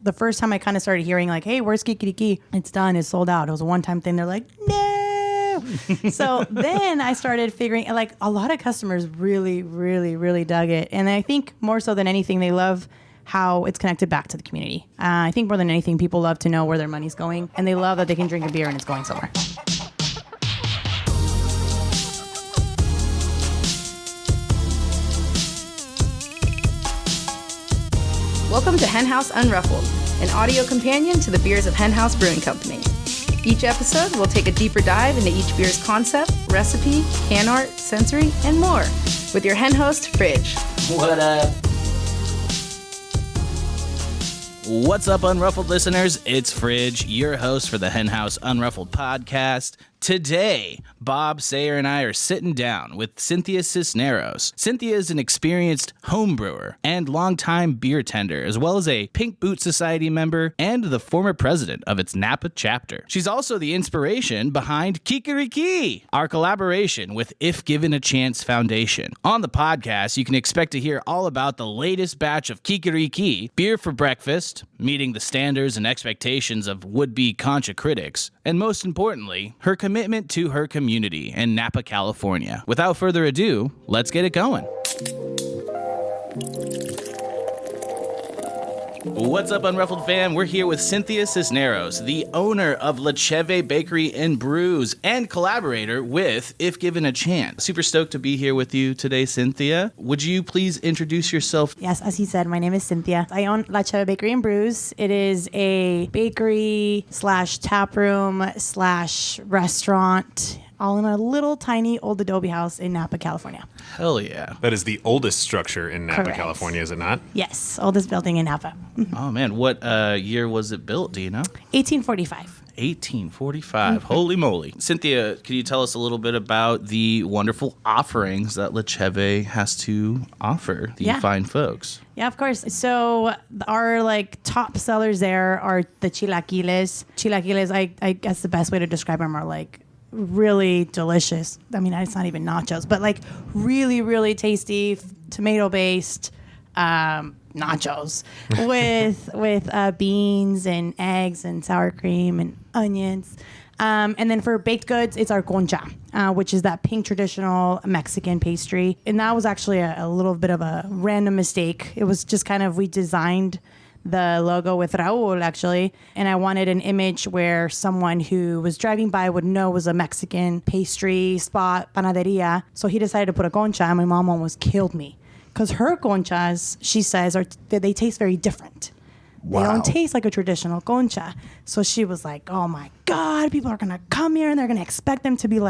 the first time I kind of started hearing like, hey, where's Qui Qui Ri Qui? It's done. It's sold out. It was a one-time thing. They're like, no. So then I started figuring, like, a lot of customers really, really, really dug it. And I think more so than anything, they love how it's connected back to the community. I think more than anything, people love to know where their money's going, and they love that they can drink a beer and it's going somewhere. Welcome to HenHouse Unruffled, an audio companion to the beers of HenHouse Brewing Company. Each episode, we'll take a deeper dive into each beer's concept, recipe, can art, sensory, and more with your hen host, Fridge. What up? What's up, Unruffled listeners? It's Fridge, your host for the HenHouse Unruffled podcast. Today, Bob, Sayre, and I are sitting down with Cinthya Cisneros. Cinthya is an experienced home brewer and longtime beer tender, as well as a Pink Boot Society member and the former president of its Napa chapter. She's also the inspiration behind Qui Qui Ri Qui, our collaboration with If Given a Chance Foundation. On the podcast, you can expect to hear all about the latest batch of Qui Qui Ri Qui, beer for breakfast, meeting the standards and expectations of would-be Concha critics, and most importantly, her commitment to her community in Napa, California. Without further ado, let's get it going. What's up, Unruffled fam? We're here with Cinthya Cisneros, the owner of La Cheve Bakery and Brews and collaborator with If Given a Chance. Super stoked to be here with you today, Cinthya. Would you please introduce yourself? Yes, as he said, my name is Cinthya. I own La Cheve Bakery and Brews. It is a bakery / tap room / restaurant, all in a little tiny old adobe house in Napa, California. Hell yeah. That is the oldest structure in Napa, Correct. California, is it not? Yes, oldest building in Napa. Oh man, what year was it built? Do you know? 1845. 1845. Holy moly. Cinthya, can you tell us a little bit about the wonderful offerings that La Cheve has to offer the fine folks? Yeah, of course. So our top sellers there are the chilaquiles. Chilaquiles, I guess the best way to describe them are really delicious. I mean, it's not even nachos, but really, really tasty, tomato-based nachos with beans and eggs and sour cream and onions. And then for baked goods, it's our concha, which is that pink traditional Mexican pastry. And that was actually a little bit of a random mistake. It was just we designed the logo with Raul, actually. And I wanted an image where someone who was driving by would know it was a Mexican pastry spot, panaderia. So he decided to put a concha, and my mom almost killed me. Because her conchas, she says, they taste very different. Wow. They don't taste like a traditional concha. So she was like, oh my God, people are going to come here and they're going to expect them to be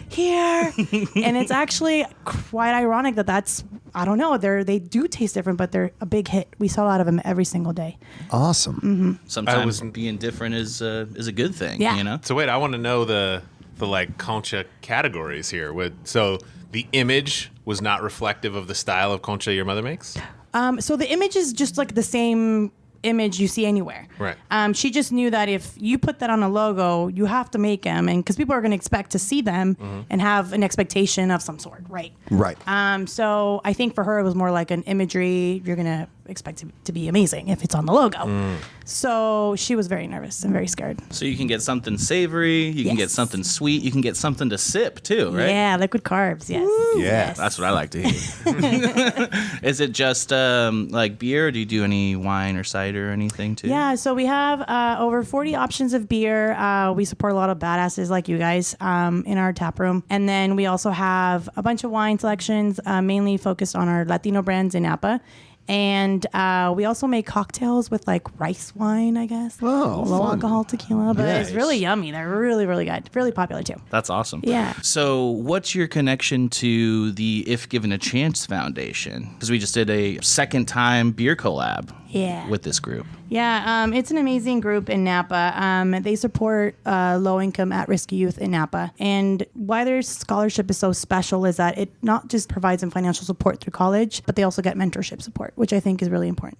here. And it's actually quite ironic that's, I don't know, they do taste different, but they're a big hit. We sell out of them every single day. Awesome. Mm-hmm. Sometimes being different is a good thing, you know? So wait, I want to know the concha categories here. So the image was not reflective of the style of concha your mother makes? So the image is just the same image you see anywhere. Right. She just knew that if you put that on a logo, you have to make them, and because people are going to expect to see them and have an expectation of some sort, right? Right. So I think for her it was more like an imagery. You're going to expect it to be amazing if it's on the logo. So she was very nervous and very scared. So you can get something savory, you can get something sweet, you can get something to sip too, right? Yeah, liquid carbs, yes. Yeah. Yes. That's what I like to hear. Is it just beer, or do you do any wine or cider or anything too? Yeah, so we have over 40 options of beer. We support a lot of badasses like you guys in our tap room. And then we also have a bunch of wine selections, mainly focused on our Latino brands in Napa. And we also make cocktails with rice wine, I guess. Oh, low fun. alcohol tequila, but Nice. it's really yummy. They're really, really good. Really popular too. That's awesome. Yeah. So what's your connection to the If Given a Chance Foundation? Because we just did a second-time beer collab with this group. Yeah, it's an amazing group in Napa. They support low-income, at-risk youth in Napa. And why their scholarship is so special is that it not just provides them financial support through college, but they also get mentorship support, which I think is really important.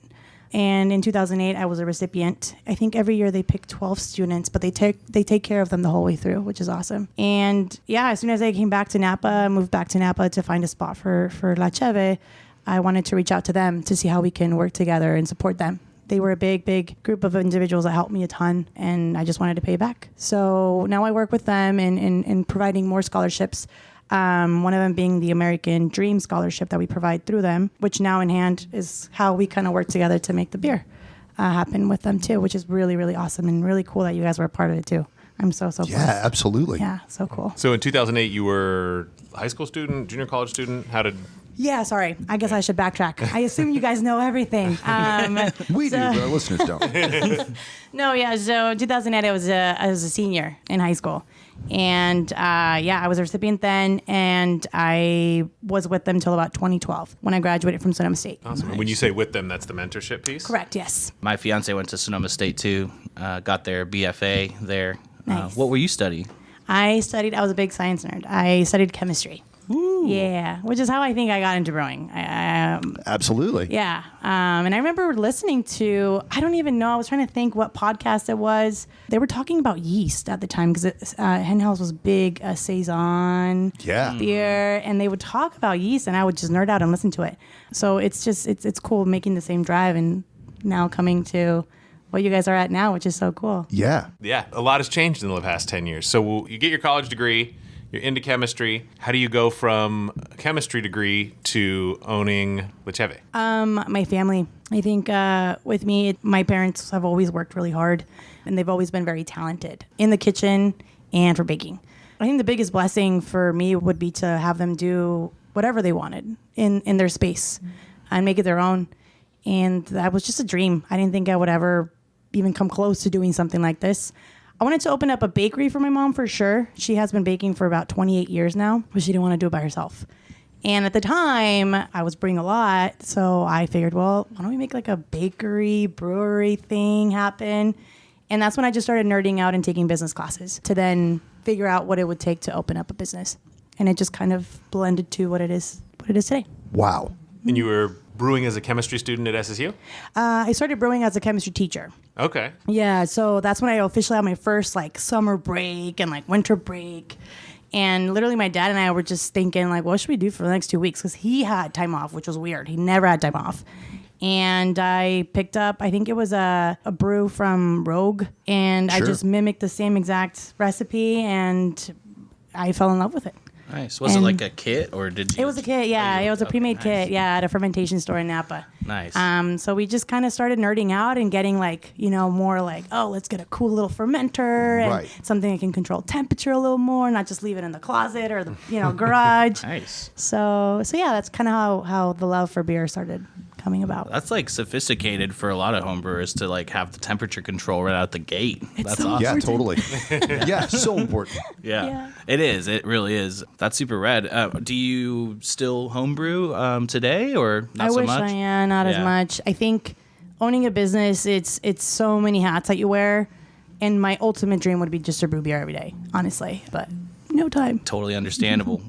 And in 2008, I was a recipient. I think every year they pick 12 students, but they take care of them the whole way through, which is awesome. And yeah, as soon as I came back to Napa, moved back to Napa to find a spot for La Cheve, I wanted to reach out to them to see how we can work together and support them. They were a big group of individuals that helped me a ton, and I just wanted to pay back. So now I work with them in providing more scholarships. One of them being the American Dream Scholarship that we provide through them, which now in hand is how we kind of work together to make the beer happen with them too, which is really, really awesome and really cool that you guys were a part of it too. I'm so Yeah, blessed. absolutely. Yeah, so cool. So in 2008, you were a high school student, junior college student. How did? Yeah, sorry. I guess I should backtrack. I assume you guys know everything. We do, but our listeners don't. No, yeah. So 2008, I was a senior in high school. And I was a recipient then, and I was with them till about 2012 when I graduated from Sonoma State. Awesome. And when you say with them, that's the mentorship piece? Correct, yes. My fiance went to Sonoma State too. Got their BFA there. Nice. What were you studying? I was a big science nerd. I studied chemistry. Ooh. Yeah, which is how I think I got into brewing. Absolutely. Yeah. And I remember listening to, I don't even know, I was trying to think what podcast it was. They were talking about yeast at the time because HenHouse was big Saison beer, and they would talk about yeast, and I would just nerd out and listen to it. So it's just, it's cool making the same drive and now coming to what you guys are at now, which is so cool. Yeah. Yeah, a lot has changed in the past 10 years. So you get your college degree, you're into chemistry. How do you go from a chemistry degree to owning Le Cheve? My family. I think with me, my parents have always worked really hard, and they've always been very talented in the kitchen and for baking. I think the biggest blessing for me would be to have them do whatever they wanted in their space and make it their own. And that was just a dream. I didn't think I would ever even come close to doing something like this. I wanted to open up a bakery for my mom for sure. She has been baking for about 28 years now, but she didn't want to do it by herself. And at the time, I was brewing a lot, so I figured, well, why don't we make like a bakery, brewery thing happen? And that's when I just started nerding out and taking business classes to then figure out what it would take to open up a business. And it just kind of blended to what it is today. Wow. And you were brewing as a chemistry student at SSU? I started brewing as a chemistry teacher. Okay. Yeah, so that's when I officially had my first like summer break and like winter break. And literally my dad and I were just thinking like, what should we do for the next 2 weeks? Because he had time off, which was weird. He never had time off. And I picked up, I think it was a brew from Rogue. And I just mimicked the same exact recipe and I fell in love with it. Nice. Was it like a kit, or did you? It was a kit, yeah. It was a pre-made kit, yeah, at a fermentation store in Napa. Nice. So we just kind of started nerding out and getting like, more like, oh, let's get a cool little fermenter and something that can control temperature a little more, not just leave it in the closet or the, garage. Nice. So yeah, that's kind of how the love for beer started coming about. That's like sophisticated for a lot of homebrewers to like have the temperature control right out the gate. That's so awesome. Yeah, totally. Yeah, so important. Yeah, it is. It really is. That's super rad. Do you still homebrew today, or not so much? I wish not as much. I think owning a business, it's so many hats that you wear, and my ultimate dream would be just to brew beer every day, honestly. But no time. Totally understandable.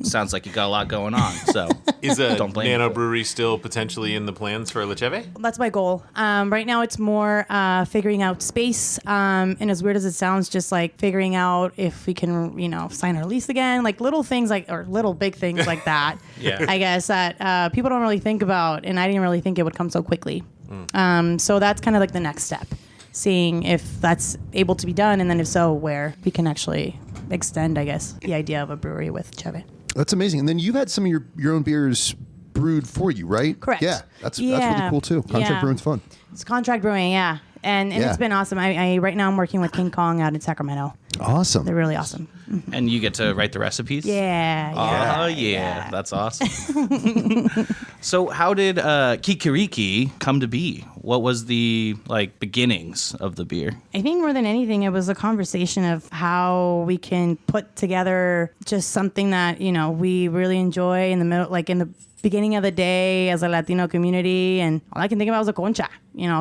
Sounds like you got a lot going on. So is a don't blame me nano for it. brewery still potentially in the plans for Le Cheve? That's my goal. Right now, it's more figuring out space, and as weird as it sounds, just like figuring out if we can, sign our lease again, like little things or little big things like that. Yeah. I guess that people don't really think about, and I didn't really think it would come so quickly. So that's kind of like the next step, seeing if that's able to be done, and then if so, where we can actually extend, I guess, the idea of a brewery with Cheve. That's amazing. And then you've had some of your own beers brewed for you, right? Correct. Yeah, that's really cool too. Contract brewing's fun. It's contract brewing, yeah. And it's been awesome. I right now I'm working with King Kong out in Sacramento. Awesome. They're really awesome. And you get to write the recipes? Yeah. Oh, yeah. That's awesome. So how did Qui Qui Ri Qui come to be? What was the beginnings of the beer? I think more than anything, it was a conversation of how we can put together just something that, we really enjoy in the middle, like in the beginning of the day as a Latino community. And all I can think about was a concha,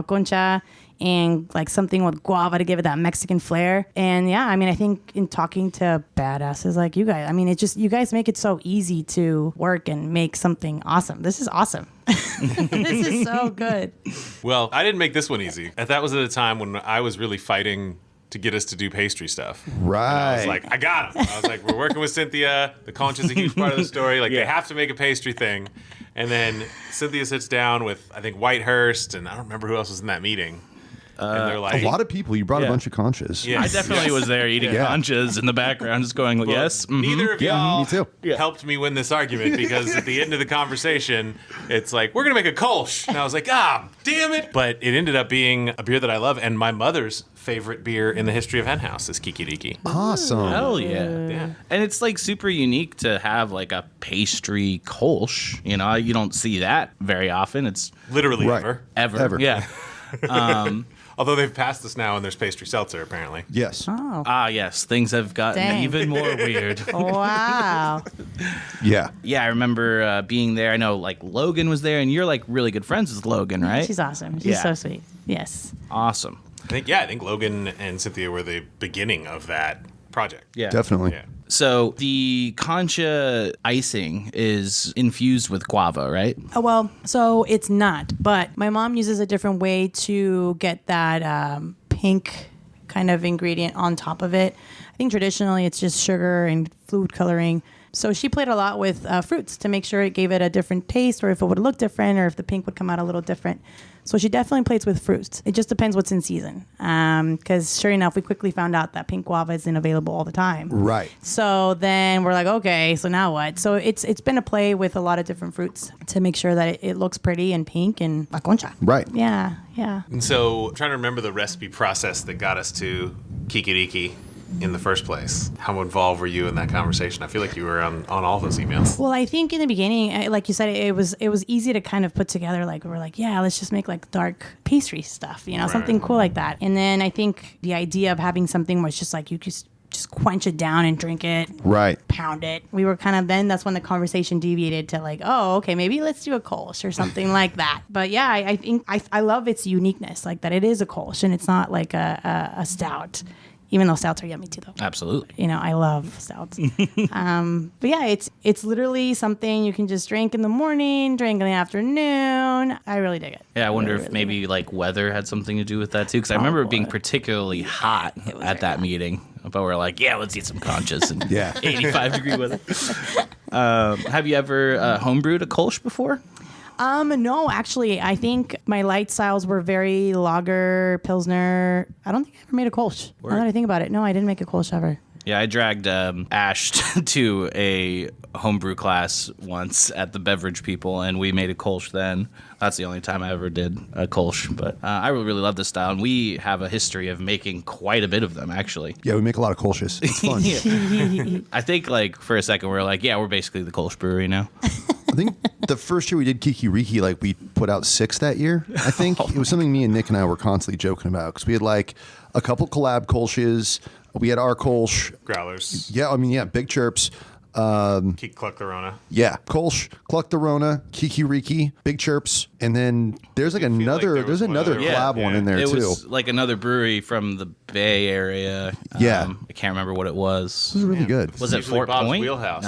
concha and like something with guava to give it that Mexican flair. And yeah, I think in talking to badasses like you guys, it's just, you guys make it so easy to work and make something awesome. This is awesome. This is so good. Well, I didn't make this one easy. That was at a time when I was really fighting to get us to do pastry stuff. Right. And I was like, I got him. I was like, we're working with Cinthya. The concha's a huge part of the story. Like, they have to make a pastry thing. And then Cinthya sits down with, I think, Whitehurst, and I don't remember who else was in that meeting. And they're like, A lot of people. You brought a bunch of conchas. Yeah. I definitely was there eating conchas in the background, just going, Well, yes. mhm. Neither of Yeah, y'all me too. helped me win this argument because at the end of the conversation, it's like, we're going to make a Kölsch. And I was like, damn it. But it ended up being a beer that I love. And my mother's favorite beer in the history of HenHouse is Qui Qui Ri Qui. Awesome. Hell yeah. Yeah. And it's like super unique to have like a pastry Kölsch. You know, you don't see that very often. It's Literally Right. ever. Ever. Yeah. Although they've passed us now and there's pastry seltzer, apparently. Yes. Oh, Yes, things have gotten Dang. even more weird. wow. Yeah. Yeah, I remember being there. I know like Logan was there, and you're like really good friends with Logan, right? She's awesome. She's Yeah. so sweet. Yes. Awesome. I think Logan and Cinthya were the beginning of that project. Yeah. Definitely. Yeah. So the concha icing is infused with guava, right? Oh, well, so it's not, but my mom uses a different way to get that pink kind of ingredient on top of it. I think traditionally it's just sugar and food coloring. So she played a lot with fruits to make sure it gave it a different taste, or if it would look different, or if the pink would come out a little different. So she definitely plays with fruits. It just depends what's in season. Because sure enough, we quickly found out that pink guava isn't available all the time. Right. So then we're like, okay, so now what? So it's been a play with a lot of different fruits to make sure that it looks pretty and pink and la concha. Right. Yeah, yeah. And so I'm trying to remember the recipe process that got us to Qui Qui Ri Qui in the first place. How involved were you in that conversation? I feel like you were on all those emails. Well, I think in the beginning, like you said, it was easy to kind of put together. Like we're like, yeah, let's just make like dark pastry stuff, Right. something cool like that. And then I think the idea of having something where it's just like you just quench it down and drink it, Right. pound it. We were kind of that's when the conversation deviated to like, oh, okay, maybe let's do a Kölsch or something like that. But yeah, I think I love its uniqueness, like that it is a Kölsch and it's not like a stout. Even though stouts are yummy too, though. Absolutely. I love stouts. But yeah, it's literally something you can just drink in the morning, drink in the afternoon. I really dig it. Yeah, I wonder Really, if really maybe like weather had something to do with that too. Because I remember it being particularly hot was at very that hot. meeting. But we're like, yeah, let's eat some conchas and Yeah. 85-degree weather. Have you ever homebrewed a Kölsch before? No, actually, I think my light styles were very lager, pilsner. I don't think I ever made a Kölsch. Now that I think about it, no, I didn't make a Kölsch ever. Yeah, I dragged Ash to a homebrew class once at the Beverage People, and we made a Kölsch then. That's the only time I ever did a Kölsch, but I really love this style, and we have a history of making quite a bit of them, actually. Yeah, we make a lot of Kölsches. It's fun. Yeah. I think, like, for a second, we were like, yeah, we're basically the Kölsch brewery now. I think the first year we did Qui Qui Ri Qui, like we put out 6 that year. I think it was something me and Nick and I were constantly joking about because we had like a couple collab Kölsches. We had our Kölsch. Growlers. Yeah, I mean, yeah, Big Chirps. Keep Cluck the Rona. Yeah, Kölsch, Cluck the Rona, Qui Qui Ri Qui, Big Chirps, and then there's like like another. there was There's another one collab other- one in there It too. was like another brewery from the Bay Area. Yeah. I can't remember what it was. It was really good. Was it Usually Fort Bob's Point? Wheelhouse.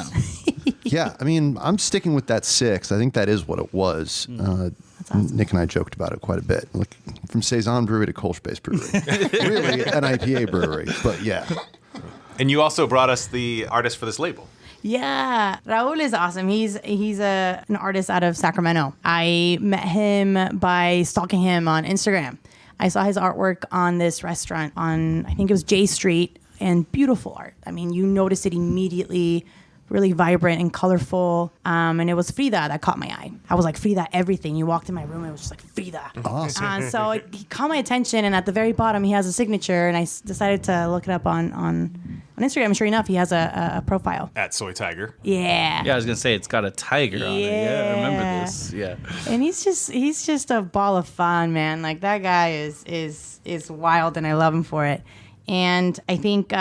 No. Yeah, I mean, I'm sticking with that 6. I think that is what it was. Nick and I joked about it quite a bit. Like from Saison Brewery to Kolsch-based brewery. Really an IPA brewery, but yeah. And you also brought us the artist for this label. Yeah, Raul is awesome. He's an artist out of Sacramento. I met him by stalking him on Instagram. I saw his artwork on this restaurant on, I think it was J Street, and beautiful art. I mean, you notice it immediately, really vibrant and colorful. And it was Frida that caught my eye. I was like, Frida, everything. You walked in my room, it was just like, Frida. Awesome. So he caught my attention, and at the very bottom, he has a signature, and I decided to look it up on Instagram. Sure enough, he has a profile. At Soy Tiger. Yeah. Yeah, I was gonna say it's got a tiger on it. Yeah, I remember Yeah. this. Yeah. And he's just a ball of fun, man. Like that guy is wild, and I love him for it. And I think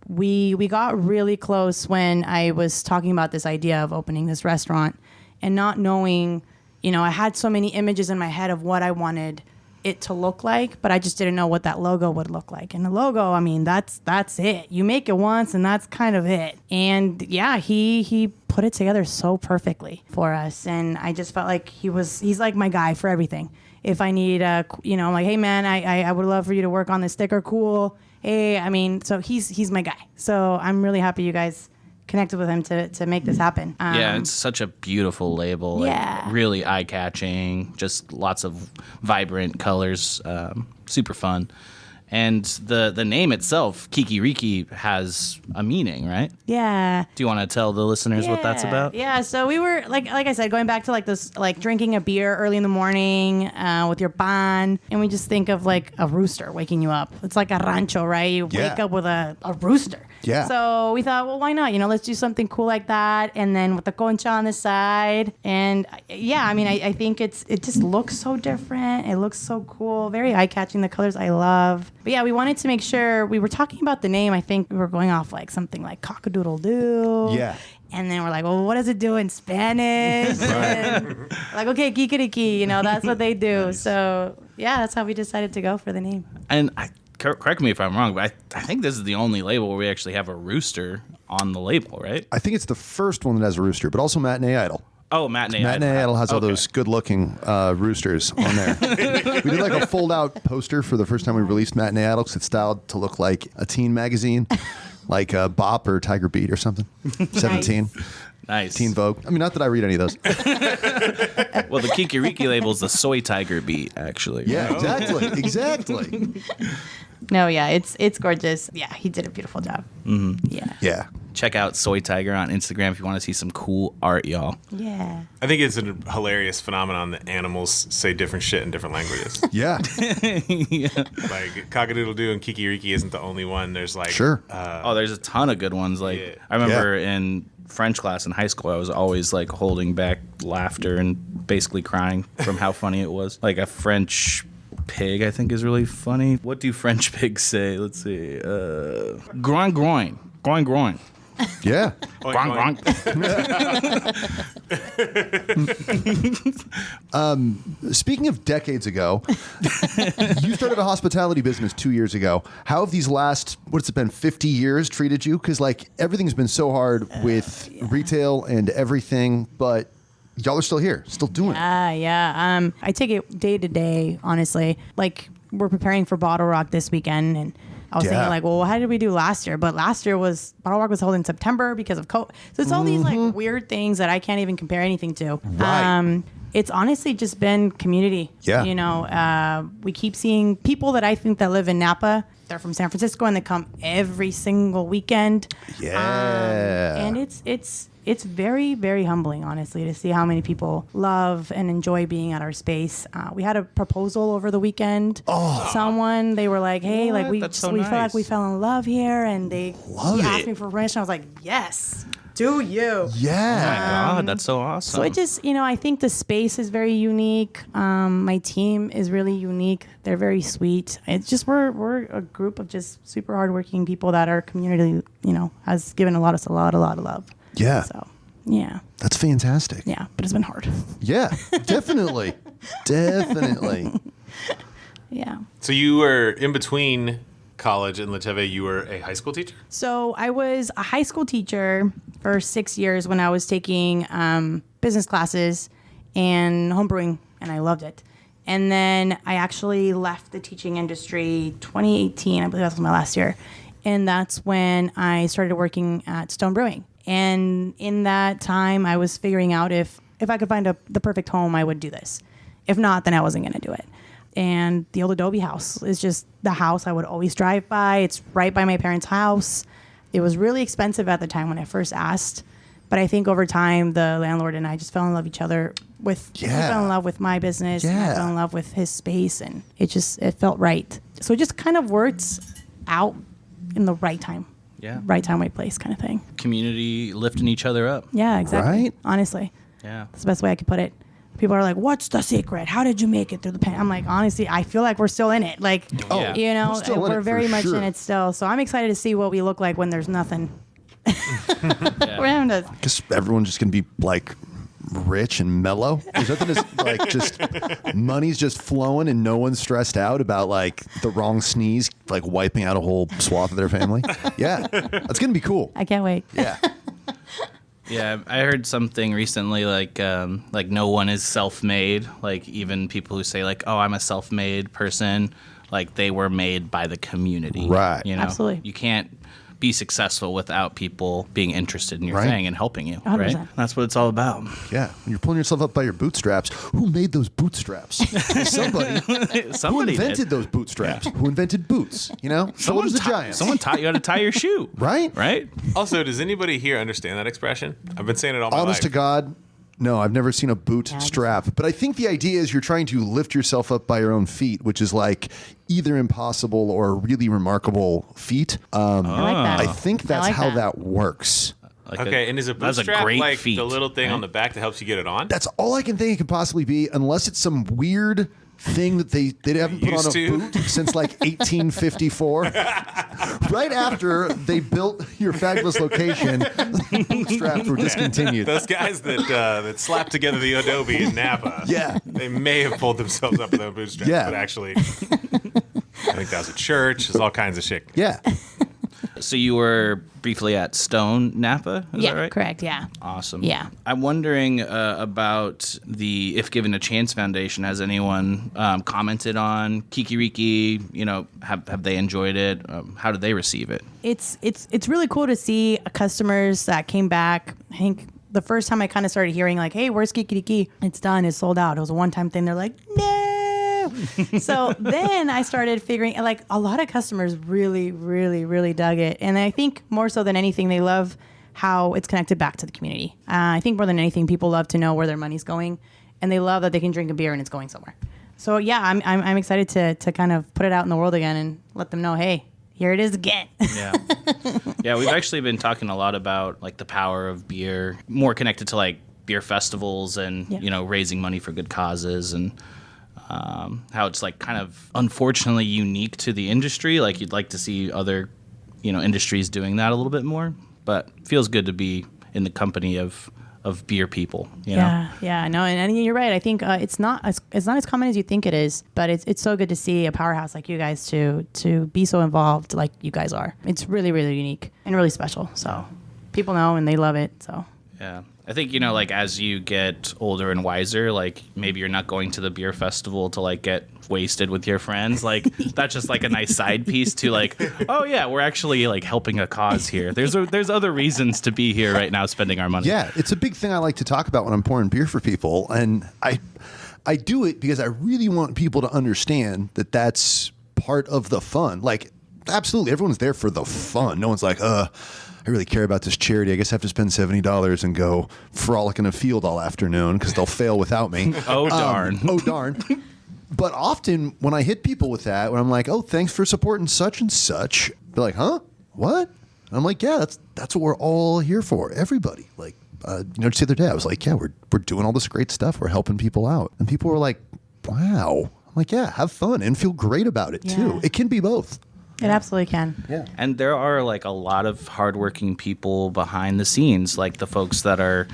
we got really close when I was talking about this idea of opening this restaurant, and not knowing, I had so many images in my head of what I wanted it to look like, but I just didn't know what that logo would look like. And the logo, I mean, that's it. You make it once, and that's kind of it. And yeah, he put it together so perfectly for us, and I just felt like he's like my guy for everything. If I need I'm like, hey man, I would love for you to work on this sticker. Cool. Hey, I mean, so he's my guy. So I'm really happy you guys connected with him to make this happen. Yeah, it's such a beautiful label. Like, Yeah. really eye-catching. Just lots of vibrant colors. Super fun. And the name itself, Qui Qui Ri Qui, has a meaning, right? Yeah. Do you want to tell the listeners what that's about? Yeah, so we were like I said, going back to like this, like drinking a beer early in the morning with your pan, and we just think of like a rooster waking you up. It's like a rancho, right? You wake up with a rooster. Yeah. So we thought, well, why not? Let's do something cool like that, and then with the concha on the side, and yeah, I mean, I think it just looks so different. It looks so cool, very eye catching. The colors I love. But yeah, we wanted to make sure we were talking about the name. I think we were going off like something like cock-a-doodle-doo. Yeah. And then we're like, well, what does it do in Spanish? And like, okay, Qui Qui Ri Qui, that's what they do. Nice. So yeah, that's how we decided to go for the name. And correct me if I'm wrong, but I think this is the only label where we actually have a rooster on the label, right? I think it's the first one that has a rooster, but also Matinee Idol. Oh, Matinee Idol has all Okay. those good-looking roosters on there. We did like a fold-out poster for the first time we released Matinee Idol, 'cause it's styled to look like a teen magazine, like Bop or Tiger Beat or something. 17, Nice. Teen Vogue. I mean, not that I read any of those. Well, the Qui Qui Ri Qui label is the Soy Tiger Beat, actually. Yeah, exactly. No, yeah, it's gorgeous. Yeah, he did a beautiful job. Mm-hmm. Yeah. Yeah. Check out Soy Tiger on Instagram if you want to see some cool art, y'all. Yeah. I think it's a hilarious phenomenon that animals say different shit in different languages. Yeah. Like cock-a-doodle-doo and Qui Qui Ri Qui isn't the only one. There's like Sure. There's a ton of good ones. Like Yeah. I remember in French class in high school, I was always like holding back laughter and basically crying from how funny it was. Like a French pig, I think, is really funny. What do French pigs say? Let's see. Groin, groin. Groin, groin. Yeah. Groin, groin. Speaking of decades ago, you started a hospitality business 2 years ago. How have these last, what's it been, 50 years treated you? Because like everything's been so hard with retail and everything, but y'all are still here, still doing it. Yeah. I take it day to day, honestly. Like we're preparing for Bottle Rock this weekend, and I was thinking like, well, how did we do last year? But last year Bottle Rock was held in September because of COVID. So it's all these like weird things that I can't even compare anything to. Right. It's honestly just been community. Yeah. We keep seeing people that I think that live in Napa. They're from San Francisco and they come every single weekend. Yeah. And it's very, very humbling, honestly, to see how many people love and enjoy being at our space. We had a proposal over the weekend. Someone, they were like, hey, What? like we That's so feel like nice. we fell in love here, and he asked me for permission. I was like, yes, do you? Yeah. My God, that's so awesome. So it just, I think the space is very unique. My team is really unique. They're very sweet. It's just we're a group of just super hardworking people that our community, has given a lot of love. Yeah. So, yeah. That's fantastic. Yeah, but it's been hard. Yeah, definitely. Definitely. Yeah. So you were in between college and Lateve, you were a high school teacher? So I was a high school teacher for 6 years when I was taking business classes and homebrewing, and I loved it. And then I actually left the teaching industry 2018. I believe that was my last year. And that's when I started working at Stone Brewing. And in that time, I was figuring out if I could find the perfect home, I would do this. If not, then I wasn't going to do it. And the old adobe house is just the house I would always drive by. It's right by my parents' house. It was really expensive at the time when I first asked. But I think over time, the landlord and I just fell in love with each other. He fell in love with my business. And I fell in love with his space. And it felt right. So it just kind of worked out in the right time. Yeah. Right time, right place kind of thing. Community lifting each other up. Yeah, exactly. Right? Honestly. Yeah. That's the best way I could put it. People are like, what's the secret? How did you make it through the pain? I'm like, honestly, I feel like we're still in it. Like, Yeah. We're still in we're it very for much sure. in it still. So I'm excited to see what we look like when there's nothing. We're having to, Because everyone's just going to be like rich and mellow. There's nothing just like just money's just flowing and no one's stressed out about like the wrong sneeze, like wiping out a whole swath of their family. Yeah. That's going to be cool. I can't wait. Yeah. Yeah, I heard something recently like no one is self-made. Like even people who say like, oh, I'm a self-made person, like they were made by the community. Right. You know? Absolutely. You can't be successful without people being interested in your Right. thing and helping you, 100%. right? That's what it's all about. Yeah, when you're pulling yourself up by your bootstraps. Who made those bootstraps? Somebody. Who Somebody invented those bootstraps? Who invented boots? You know, Someone shoulders of giants. Someone taught you how to tie your shoe. Right? Right? Also, does anybody here understand that expression? I've been saying it all my Honest life. to God, no, I've never seen a boot strap. But I think the idea is you're trying to lift yourself up by your own feet, which is like either impossible or a really remarkable feat. I like that. I think that's like how that. that works. Like Okay, and is a that's bootstrap great like feat, the little thing right? on the back that helps you get it on? That's all I can think it could possibly be, unless it's some weird thing that they haven't put on Used a to. boot since like 1854. Right after they built your fabulous location, bootstraps were discontinued. Those guys that slapped together the Adobe in Napa. Yeah. They may have pulled themselves up with those bootstraps, Yeah. but actually, I think that was a church. There's all kinds of shit. Yeah. So you were briefly at Stone Napa, is Yeah, that right? correct. Yeah. Awesome. Yeah. I'm wondering about the If Given a Chance Foundation. Has anyone commented on Qui Qui Ri Qui? You know, have they enjoyed it? How did they receive it? It's really cool to see customers that came back. I think the first time I kind of started hearing like, "Hey, where's Qui Qui Ri Qui? It's done. It's sold out." It was a one-time thing. They're like, "No." So then I started figuring like a lot of customers really, really, really dug it, and I think more so than anything, they love how it's connected back to the community. I think more than anything, people love to know where their money's going, and they love that they can drink a beer and it's going somewhere. So yeah, I'm excited to kind of put it out in the world again and let them know, hey, here it is again. Yeah. Yeah, we've actually been talking a lot about like the power of beer, more connected to like beer festivals and, Yeah. you know, raising money for good causes and how it's like kind of unfortunately unique to the industry. Like you'd like to see other, you know, industries doing that a little bit more, but it feels good to be in the company of beer people, you know? Yeah, no, and you're right. I think it's not as common as you think it is, but it's so good to see a powerhouse like you guys to be so involved like you guys are. It's really, really unique and really special. So people know and they love it. So Yeah. I think, you know, like as you get older and wiser, like maybe you're not going to the beer festival to like get wasted with your friends. Like that's just like a nice side piece to like, oh yeah, we're actually like helping a cause here. There's other reasons to be here right now spending our money. Yeah, it's a big thing I like to talk about when I'm pouring beer for people, and I do it because I really want people to understand that that's part of the fun. Like, absolutely, everyone's there for the fun. No one's like, I really care about this charity. I guess I have to spend $70 and go frolic in a field all afternoon because they'll fail without me. Oh, darn. Oh, darn. But often when I hit people with that, when I'm like, oh, thanks for supporting such and such, they're like, huh? What? And I'm like, yeah, that's what we're all here for. Everybody. Like, just the other day, I was like, yeah, we're doing all this great stuff. We're helping people out. And people were like, wow. I'm like, yeah, have fun and feel great about it too. Yeah. It can be both. it absolutely can. Yeah. And there are like a lot of hardworking people behind the scenes, like the folks that are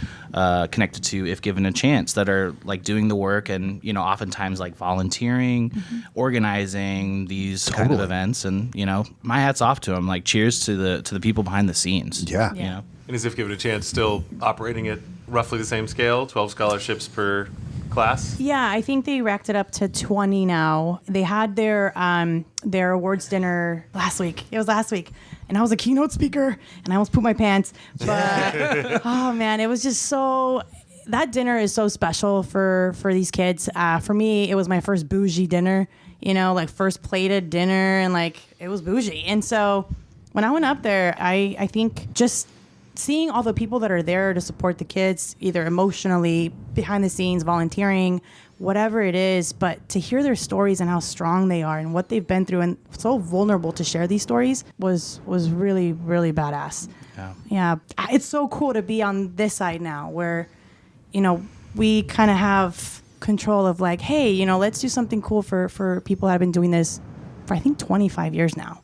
connected to If Given a Chance, that are like doing the work and, you know, oftentimes like volunteering, organizing these kind of Totally. events. And, you know, my hat's off to them. Like cheers to the people behind the scenes. Yeah. You know? And is If Given a Chance still operating at roughly the same scale, 12 scholarships per class? Yeah, I think they racked it up to 20 now. They had their awards dinner last week. It was last week. And I was a keynote speaker and I almost pooped my pants. But oh man, it was just so that dinner is so special for these kids. For me, it was my first bougie dinner, you know, like first plated dinner and like it was bougie. And so when I went up there, I think just seeing all the people that are there to support the kids, either emotionally, behind the scenes, volunteering, whatever it is, but to hear their stories and how strong they are and what they've been through and so vulnerable to share these stories was really, really badass. Yeah. It's so cool to be on this side now where, you know, we kind of have control of like, hey, you know, let's do something cool for people that have been doing this for I think 25 years now.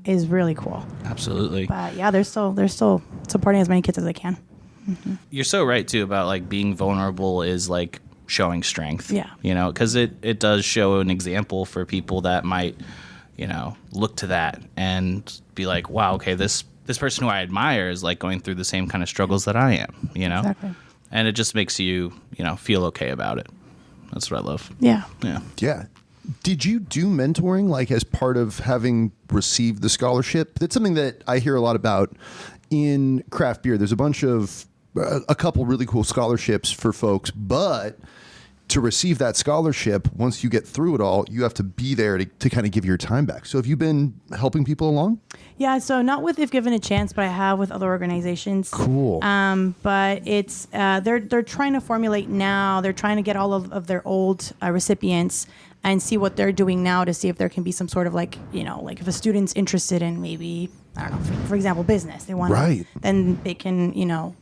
Is really cool. Absolutely. But yeah, they're still supporting as many kids as they can. You're so right too about like being vulnerable is like showing strength. Yeah. You know, because it does show an example for people that might, you know, look to that and be like, wow, okay, this person who I admire is like going through the same kind of struggles that I am, you know? Exactly. And it just makes you, you know, feel okay about it. That's what I love. Yeah. Yeah. Yeah. Did you do mentoring, like as part of having received the scholarship? That's something that I hear a lot about in craft beer. There's a couple really cool scholarships for folks, but to receive that scholarship, once you get through it all, you have to be there to kind of give your time back. So have you been helping people along? Yeah, so not with If Given a Chance, but I have with other organizations. Cool. But it's they're trying to formulate now. They're trying to get all of their old recipients and see what they're doing now to see if there can be some sort of like if a student's interested in maybe, I don't know, for example, business. They want Right. Then they can,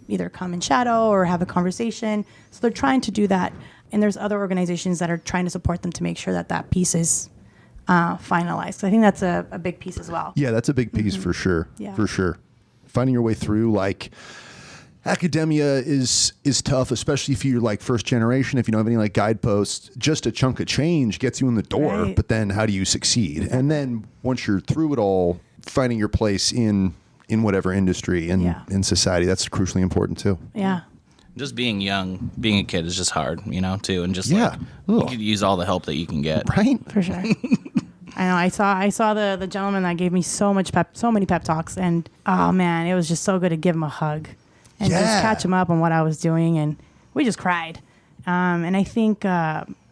either come and shadow or have a conversation. So they're trying to do that. And there's other organizations that are trying to support them to make sure that piece is finalized. So I think that's a big piece as well. Yeah, that's a big piece for sure. Yeah. For sure. Finding your way through, like, academia is tough, especially if you're like first generation. If you don't have any like guideposts, just a chunk of change gets you in the door. Right. But then how do you succeed? And then once you're through it all, finding your place in whatever industry and in society, that's crucially important too. Yeah. Just being young, being a kid is just hard, too. And just Yeah. you Ugh. could use all the help that you can get. Right? For sure. I know. I saw the gentleman that gave me so many pep talks, and oh man, it was just so good to give him a hug and just catch him up on what I was doing, and we just cried. And I think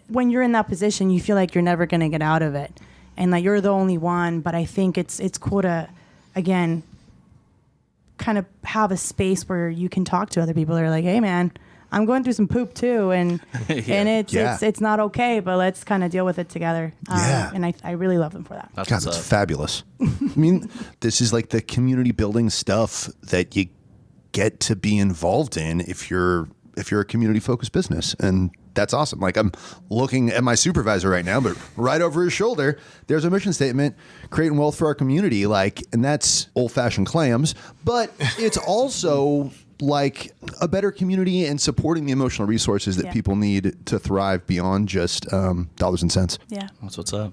when you're in that position, you feel like you're never going to get out of it, and like you're the only one. But I think it's cool to, again, kind of have a space where you can talk to other people that are like, hey man, I'm going through some poop too, and and it's not okay, but let's kind of deal with it together. And I really love them for that. That's God, what's that's up. fabulous. I mean, this is like the community building stuff that you get to be involved in if you're a community focused business, and that's awesome. Like, I'm looking at my supervisor right now, but right over his shoulder, there's a mission statement: creating wealth for our community. Like, and that's old fashioned clams, but it's also like a better community and supporting the emotional resources that people need to thrive beyond just dollars and cents. Yeah. That's what's up.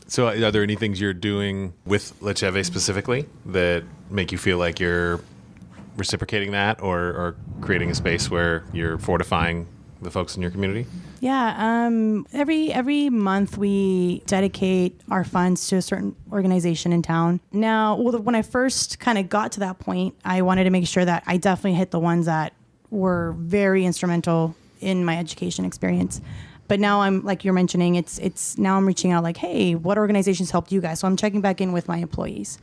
So are there any things you're doing with Le Cheve specifically that make you feel like you're reciprocating that or creating a space where you're fortifying the folks in your community? Yeah. Every month we dedicate our funds to a certain organization in town. Now, when I first kind of got to that point, I wanted to make sure that I definitely hit the ones that were very instrumental in my education experience. But now I'm, like you're mentioning, it's now I'm reaching out like, hey, what organizations helped you guys? So I'm checking back in with my employees.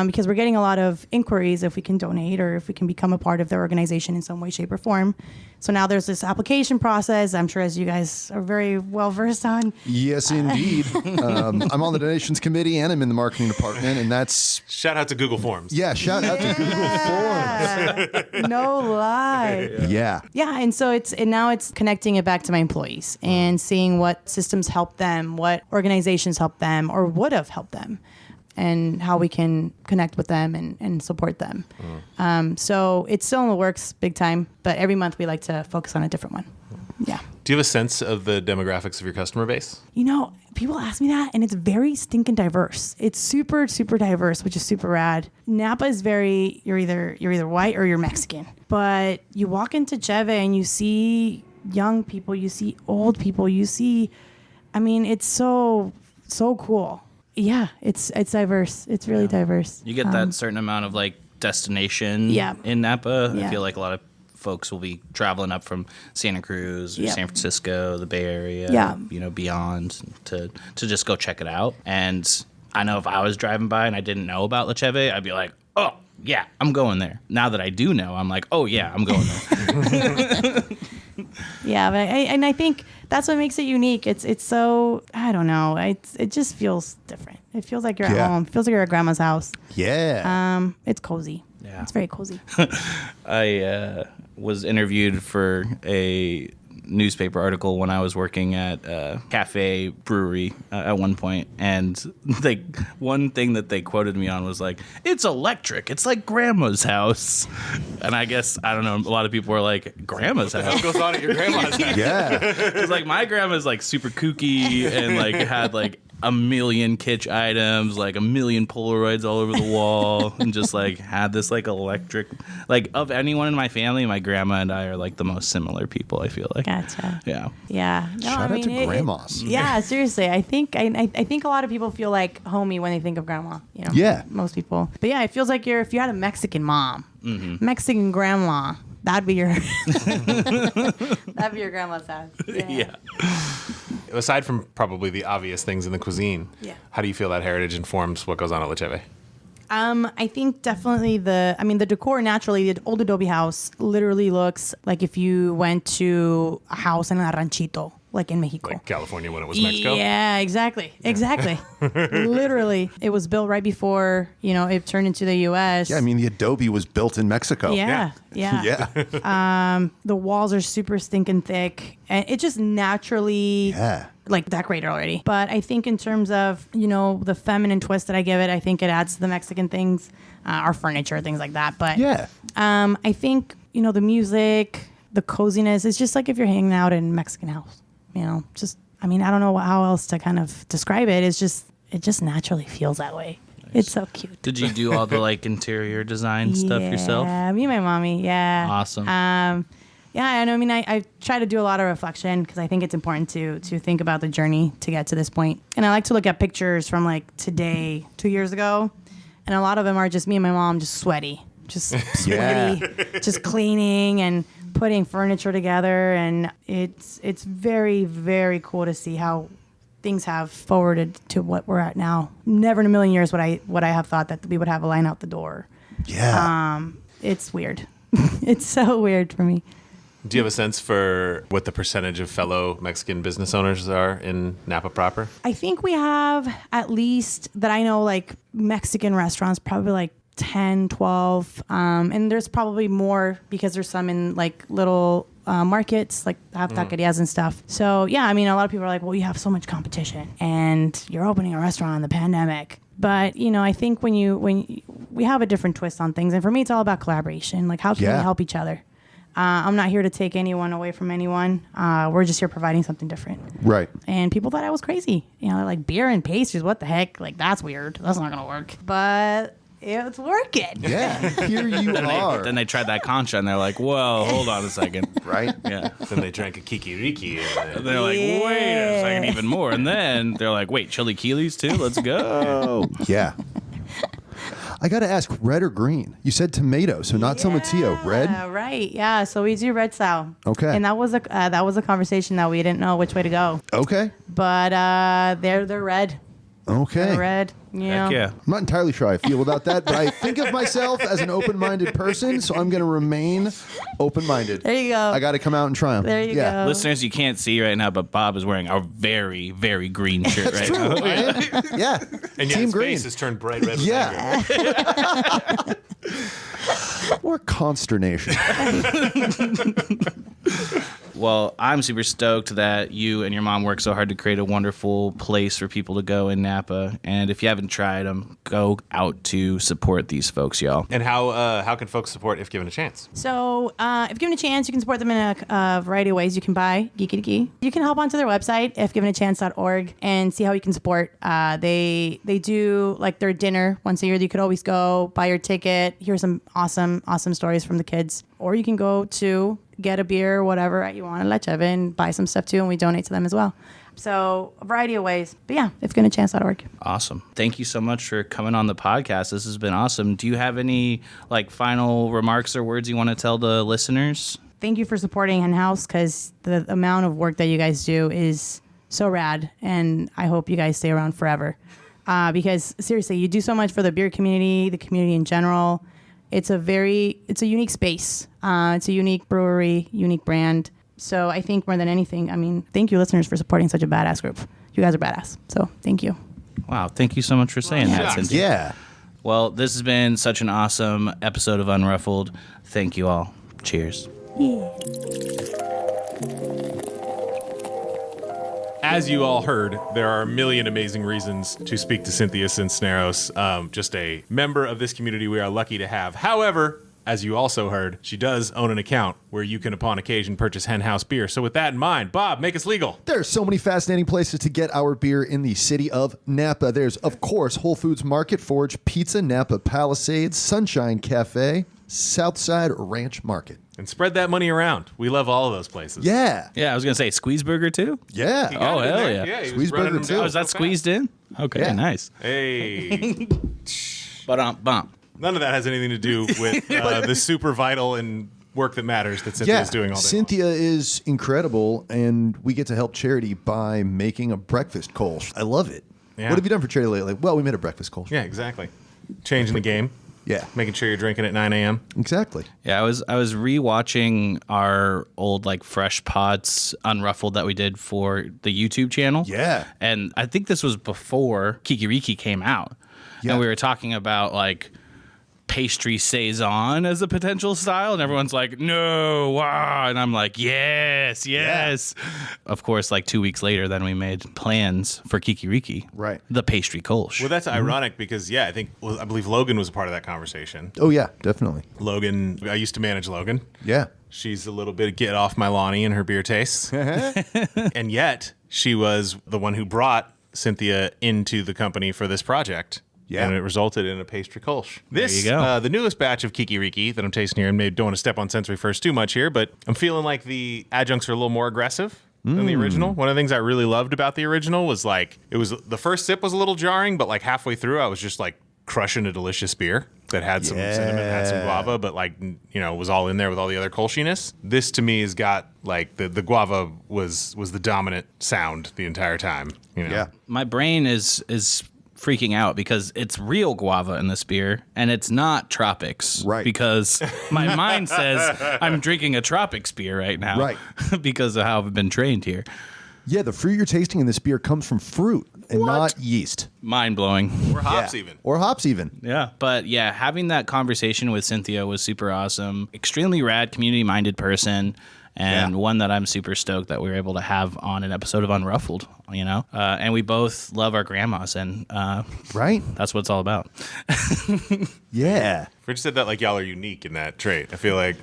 Because we're getting a lot of inquiries if we can donate or if we can become a part of their organization in some way, shape, or form. So now there's this application process, I'm sure, as you guys are very well versed on. Yes, indeed. I'm on the donations committee and I'm in the marketing department, and that's... Shout out to Google Forms. Yeah, shout out to Google Forms. No lie. Yeah. Yeah, and so now it's connecting it back to my employees and seeing what systems help them, what organizations help them, or would have helped them, and how we can connect with them and support them. So it's still in the works big time, but every month we like to focus on a different one. Yeah. Do you have a sense of the demographics of your customer base? People ask me that, and it's very stinking diverse. It's super, super diverse, which is super rad. Napa is you're either white or you're Mexican. But you walk into Cheve and you see young people, you see old people, it's so cool. Yeah, it's diverse. It's really diverse. You get that certain amount of like destination in Napa. Yeah. I feel like a lot of folks will be traveling up from Santa Cruz or San Francisco, the Bay Area, beyond to just go check it out. And I know if I was driving by and I didn't know about Le Cheve, I'd be like, oh, yeah, I'm going there. Now that I do know, I'm like, oh, yeah, I'm going there. Yeah, but I think that's what makes it unique. It's so, I don't know. It just feels different. It feels like you're at home. It feels like you're at grandma's house. Yeah. It's cozy. Yeah. It's very cozy. I was interviewed for a newspaper article when I was working at a cafe brewery at one point, and one thing that they quoted me on was like, it's electric, it's like grandma's house. And I guess, I don't know, a lot of people were like, grandma's house? What goes on at your grandma's house? Yeah. It's like my grandma's like super kooky and like had like a million kitsch items, like a million Polaroids all over the wall, and just like had this like electric, like of anyone in my family, my grandma and I are like the most similar people, I feel like. Gotcha. Yeah. Yeah. No, Shout out to grandmas. Yeah, seriously. I think I think a lot of people feel like homey when they think of grandma. You know. Yeah. Most people. But yeah, it feels like if you had a Mexican mom, Mm-hmm. Mexican grandma, that'd be your that'd be your grandma's house. Yeah. Aside from probably the obvious things in the cuisine, Yeah. how do you feel that heritage informs what goes on at La Cheve? I think definitely the decor naturally, the old adobe house literally looks like if you went to a house in a ranchito, like in Mexico. Like California when it was Mexico? Yeah, exactly. Literally. It was built right before, it turned into the U.S. Yeah, I mean, the adobe was built in Mexico. Yeah. The walls are super stinking thick, and it just naturally decorated already. But I think in terms of the feminine twist that I give it, I think it adds to the Mexican things, our furniture, things like that. But I think the music, the coziness, it's just like if you're hanging out in a Mexican house. I don't know how else to kind of describe it. It just naturally feels that way. Nice. It's so cute. Did you do all the like interior design stuff yourself? Yeah, me and my mommy. Yeah. Awesome. Yeah, and I try to do a lot of reflection because I think it's important to think about the journey to get to this point. And I like to look at pictures from like today, 2 years ago, and a lot of them are just me and my mom just sweaty, just cleaning and putting furniture together, and it's very, very cool to see how things have forwarded to what we're at now. Never in a million years would I have thought that we would have a line out the door. Yeah. It's weird. It's so weird for me. Do you have a sense for what the percentage of fellow Mexican business owners are in Napa proper? I think we have at least that I know, like Mexican restaurants, probably like 10, 12. And there's probably more because there's some in like little markets, like have taquerias and stuff. So yeah, I mean, a lot of people are like, well, you have so much competition and you're opening a restaurant in the pandemic. But, I think when we have a different twist on things. And for me, it's all about collaboration. Like, how can we help each other? I'm not here to take anyone away from anyone. We're just here providing something different. Right. And people thought I was crazy. Like beer and pastries, what the heck? Like, that's weird. That's not going to work. But it's working. Yeah. Here you are. Then they tried that concha and they're like, whoa, hold on a second. Right? Yeah. Then they drank a Qui Qui Ri Qui. And they're like, wait a second, even more. And then they're like, wait, chili Keeley's too? Let's go. Yeah. I got to ask, red or green? You said tomato, so not tomatillo. Red? Right. Yeah. So we do red style. Okay. And that was a conversation that we didn't know which way to go. Okay. But they're red. Okay. They're red. Heck yeah. I'm not entirely sure how I feel about that, but I think of myself as an open-minded person, so I'm going to remain open-minded. There you go. I got to come out and try them. There you go. Listeners, you can't see right now, but Bob is wearing a very, very green shirt right now. Yeah. And yet Team his green. face has turned bright red. Yeah. Or consternation. Well, I'm super stoked that you and your mom worked so hard to create a wonderful place for people to go in Napa. And if you haven't tried them, go out to support these folks, y'all. And how can folks support if given a chance? So if given a chance, you can support them in a variety of ways. You can buy Qui Qui Ri Qui. You can hop onto their website, ifgivenachance.org, and see how you can support. They do like their dinner once a year. You could always go buy your ticket, hear some awesome stories from the kids. Or you can go to get a beer, whatever you want at La Cheve, and buy some stuff too, and we donate to them as well. So a variety of ways. But yeah, ifgivenachance.org. Awesome. Thank you so much for coming on the podcast. This has been awesome. Do you have any final remarks or words you want to tell the listeners? Thank you for supporting HenHouse, because the amount of work that you guys do is so rad, and I hope you guys stay around forever. Because seriously, you do so much for the beer community, the community in general. It's a unique space. It's a unique brewery, unique brand. So I think more than anything, thank you listeners for supporting such a badass group. You guys are badass. So thank you. Wow. Thank you so much for saying that, Cynthia. Yeah. Well, this has been such an awesome episode of Unruffled. Thank you all. Cheers. Yeah. As you all heard, there are a million amazing reasons to speak to Cinthya Cisneros, just a member of this community we are lucky to have. However, as you also heard, she does own an account where you can, upon occasion, purchase HenHouse beer. So with that in mind, Bob, make us legal. There are so many fascinating places to get our beer in the city of Napa. There's, of course, Whole Foods Market, Forge Pizza, Napa Palisades, Sunshine Cafe, Southside Ranch Market. And spread that money around. We love all of those places. Yeah. Yeah, I was going to say Squeeze Burger too. Yeah. Oh, hell yeah. Yeah, he Squeeze was running burger them too. down Oh, is that so squeezed in? Okay, Yeah. nice. fast. Hey. But bump. None of that has anything to do with the super vital and work that matters that Cynthia is doing all day long. Cynthia is incredible, and we get to help charity by making a breakfast Kolsch. I love it. Yeah. What have you done for charity lately? Well, we made a breakfast Kolsch. Yeah, exactly. Changing the game. Yeah. Making sure you're drinking at 9 a.m. Exactly. Yeah, I was rewatching our old like Fresh Pots Unruffled that we did for the YouTube channel. Yeah. And I think this was before Qui Qui Ri Qui came out. Yeah. And we were talking about like pastry saison as a potential style, and everyone's like, no, wow. And I'm like, yes. Of course, like 2 weeks later, then we made plans for Qui Qui Ri Qui. Right. The pastry Kolsch. Well, that's ironic because, I believe Logan was a part of that conversation. Oh, yeah, definitely. Logan, I used to manage Logan. Yeah. She's a little bit get off my lawny in her beer tastes. And yet, she was the one who brought Cynthia into the company for this project. Yeah. And it resulted in a pastry Kolsch. This, you go. The newest batch of Qui Qui Ri Qui that I'm tasting here, and maybe don't want to step on Sensory First too much here, but I'm feeling like the adjuncts are a little more aggressive than the original. One of the things I really loved about the original was like, the first sip was a little jarring, but like halfway through, I was just like crushing a delicious beer that had some cinnamon, had some guava, but like, was all in there with all the other Kolschiness. This to me has got like the guava was the dominant sound the entire time. Yeah. My brain is freaking out because it's real guava in this beer and it's not tropics. Right. Because my mind says I'm drinking a tropics beer right now. Right. Because of how I've been trained here. Yeah, the fruit you're tasting in this beer comes from fruit and not yeast. Mind blowing. Or hops Yeah. even. Or hops even. Yeah. But yeah, having that conversation with Cynthia was super awesome. Extremely rad, community minded person. And one that I'm super stoked that we were able to have on an episode of Unruffled, and we both love our grandmas, and Right? that's what it's all about. Yeah. Rich said that like y'all are unique in that trait. I feel like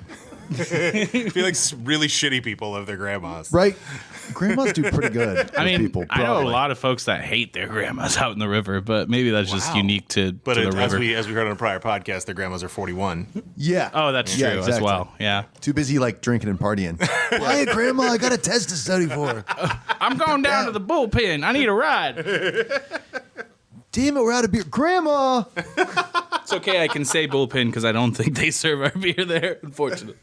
really shitty people love their grandmas. Right? Grandmas do pretty good. I with mean, people, I know a probably. lot of folks that hate their grandmas out in the river, but maybe that's just Wow. unique to But the as river. we heard on a prior podcast, their grandmas are 41. Yeah. Oh, that's true Yeah, as exactly. well. Yeah. Too busy like drinking and partying. Hey, Grandma, I got a test to study for. I'm going down to the bullpen. I need a ride. Damn it, we're out of beer. Grandma! It's okay. I can say bullpen because I don't think they serve our beer there, unfortunately.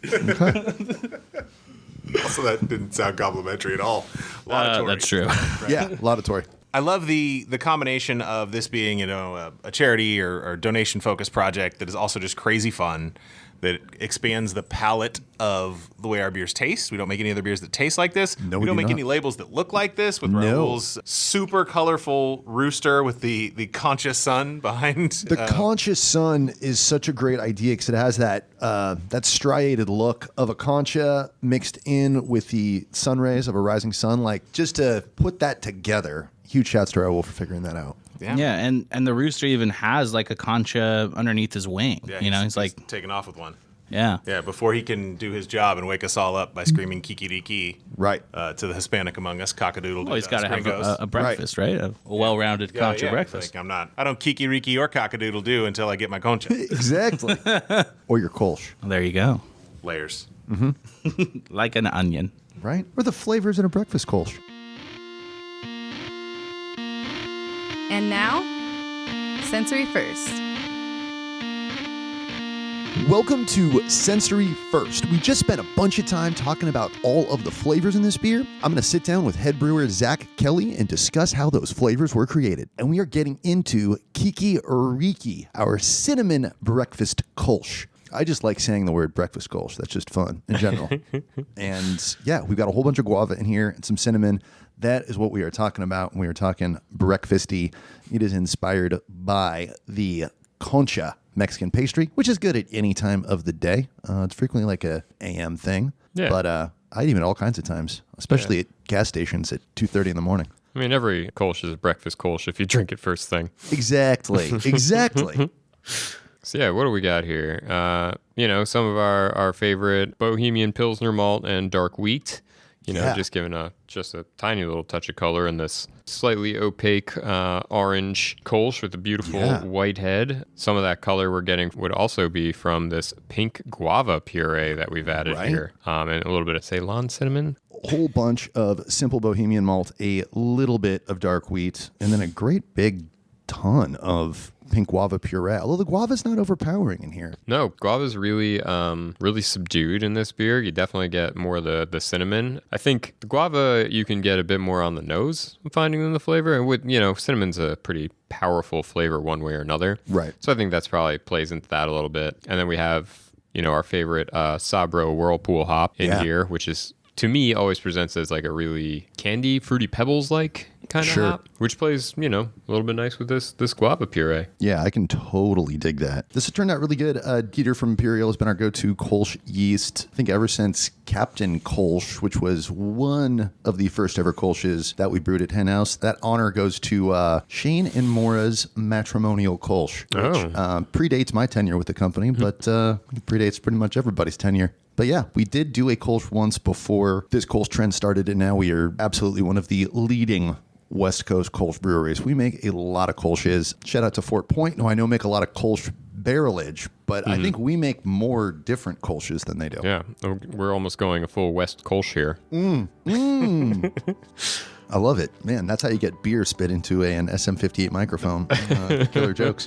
Also, that didn't sound complimentary at all. Laudatory. That's true. Yeah, laudatory. I love the combination of this being, a charity or donation focused project that is also just crazy fun, that expands the palette of the way our beers taste. We don't make any other beers that taste like this. No, we we don't do make not. any labels that look like this with No. Raul's super colorful rooster with the Concha sun behind. The Concha sun is such a great idea because it has that striated look of a concha mixed in with the sun rays of a rising sun. Like, just to put that together, huge shouts to Raul for figuring that out. Yeah, and the rooster even has like a concha underneath his wing. He's like, taking off with one. yeah. Yeah, before he can do his job and wake us all up by screaming Qui Qui Ri Qui. Right. To the Hispanic among us, cockadoodle. Well, he's got to have a breakfast, right? A well-rounded Yeah, concha yeah. breakfast. Like, I don't Qui Qui Ri Qui or cockadoodle do until I get my concha. Exactly. Or your Kolsch, Well, there you go. Layers. Like an onion. right? Or the flavors in a breakfast Kolsch. And now, Sensory First. Welcome to Sensory First. We just spent a bunch of time talking about all of the flavors in this beer. I'm going to sit down with head brewer Zach Kelly and discuss how those flavors were created. And we are getting into Qui Qui Ri Qui, our cinnamon breakfast Kolsch. I just like saying the word breakfast Kolsch. That's just fun in general. And yeah, we've got a whole bunch of guava in here and some cinnamon. That is what we are talking about when we are talking breakfasty. It is inspired by the Concha Mexican pastry, which is good at any time of the day. It's frequently like a AM thing. Yeah. But I eat it all kinds of times, especially at gas stations at 2:30 in the morning. I mean, every Kolsch is a breakfast Kolsch if you drink it first thing. Exactly. Exactly. So yeah, what do we got here? Some of our favorite Bohemian Pilsner malt and dark wheat. Just giving just a tiny little touch of color in this slightly opaque orange Kolsch with a beautiful white head. Some of that color we're getting would also be from this pink guava puree that we've added here, and a little bit of Ceylon cinnamon. A whole bunch of simple Bohemian malt, a little bit of dark wheat, and then a great big ton of pink guava puree. Although the guava's not overpowering in here. No, guava's really really subdued in this beer. You definitely get more of the cinnamon. I think the guava you can get a bit more on the nose, I'm finding in the flavor. And with, cinnamon's a pretty powerful flavor one way or another. Right. So I think that's probably plays into that a little bit. And then we have, our favorite Sabro Whirlpool hop in here, which is, to me, always presents as like a really candy, fruity pebbles-like kind of hop, which plays, a little bit nice with this guava puree. Yeah, I can totally dig that. This has turned out really good. Dieter from Imperial has been our go-to Kolsch yeast, I think ever since Captain Kolsch, which was one of the first ever Kolsches that we brewed at HenHouse. That honor goes to Shane and Maura's Matrimonial Kolsch, which predates my tenure with the company, but predates pretty much everybody's tenure. But yeah, we did do a Kolsch once before this Kolsch trend started, and now we are absolutely one of the leading West Coast Kolsch breweries. We make a lot of Kolsches. Shout out to Fort Point, who I know make a lot of Kolsch barrelage, but I think we make more different Kolsches than they do. Yeah, we're almost going a full West Kolsch here. I love it. Man, that's how you get beer spit into an SM58 microphone. Killer jokes.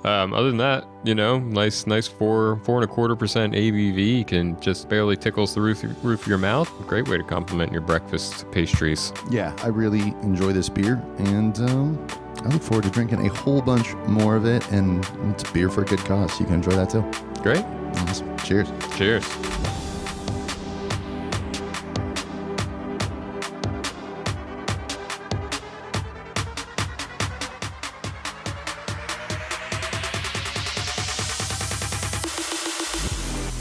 Other than that, nice 4.25% ABV. You can just barely tickles the roof of your mouth. Great way to complement your breakfast pastries. Yeah, I really enjoy this beer, and I look forward to drinking a whole bunch more of it, and it's beer for a good cause. You can enjoy that too. Great. Awesome. Cheers. Cheers.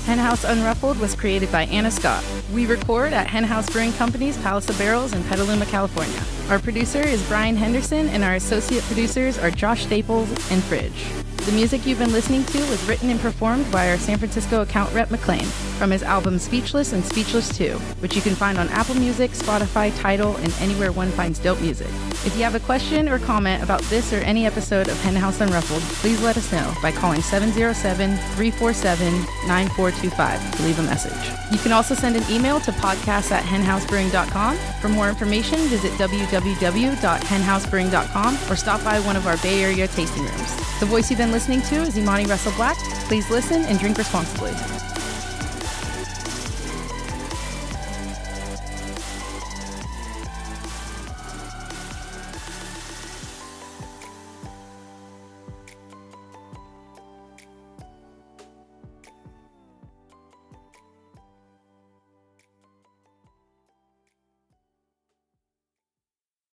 HenHouse Unruffled was created by Anna Scott. We record at HenHouse Brewing Company's Palace of Barrels in Petaluma, California. Our producer is Brian Henderson, and our associate producers are Josh Staples and Fridge. The music you've been listening to was written and performed by our San Francisco account rep McLean from his album Speechless and Speechless 2, which you can find on Apple Music, Spotify, Tidal, and anywhere one finds dope music. If you have a question or comment about this or any episode of HenHouse Unruffled, please let us know by calling 707-347-9425 to leave a message. You can also send an email to podcast@henhousebrewing.com. For more information, visit www.henhousebrewing.com or stop by one of our Bay Area tasting rooms. The voice you've been listening to is Imani Russell Black. Please listen and drink responsibly.